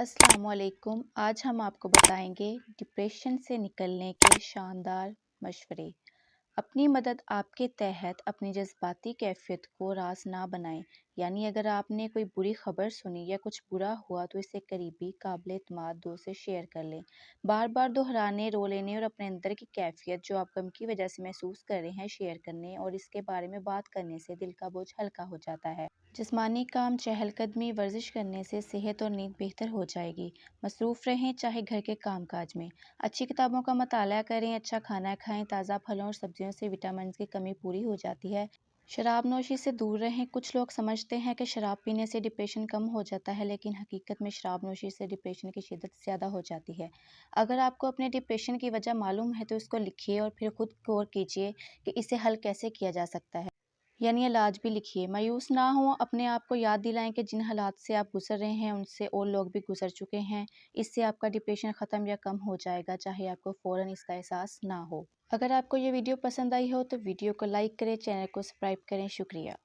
अस्सलाम वालेकुम। आज हम आपको बताएंगे डिप्रेशन से निकलने के शानदार मशवरे। अपनी मदद आपके तहत अपनी जज्बाती कैफियत को रास ना बनाएं। यानी अगर आपने कोई बुरी खबर सुनी या कुछ बुरा हुआ तो इसे करीबी काबिल एतमाद दोस्त से शेयर कर लें। बार बार दोहराने, रो लेने और अपने अंदर की कैफियत जो आप गम की वजह से महसूस कर रहे हैं शेयर करने और इसके बारे में बात करने से दिल का बोझ हल्का हो जाता है। जिस्मानी काम, चहलकदमी, वर्जिश करने से सेहत और नींद बेहतर हो जाएगी। मसरूफ़ रहें चाहे घर के काम काज में। अच्छी किताबों का मताला करें, अच्छा खाना खाएं, ताज़ा फलों और सब्जियों से विटामिन की कमी पूरी हो जाती है। शराब नोशी से दूर रहें। कुछ लोग समझते हैं कि शराब पीने से डिप्रेशन कम हो जाता है, लेकिन हकीकत में शराब नोशी से डिप्रेशन की शिद्दत ज़्यादा हो जाती है। अगर आपको अपने डिप्रेशन की वजह मालूम है तो इसको लिखिए और फिर खुद गौर कीजिए कि इसे हल कैसे किया जा सकता है। यानी इलाज भी लिखिए। मायूस ना हो, अपने आप को याद दिलाएं कि जिन हालात से आप गुजर रहे हैं उनसे और लोग भी गुजर चुके हैं। इससे आपका डिप्रेशन ख़त्म या कम हो जाएगा, चाहे आपको फ़ौरन इसका एहसास ना हो। अगर आपको ये वीडियो पसंद आई हो तो वीडियो को लाइक करें, चैनल को सब्सक्राइब करें। शुक्रिया।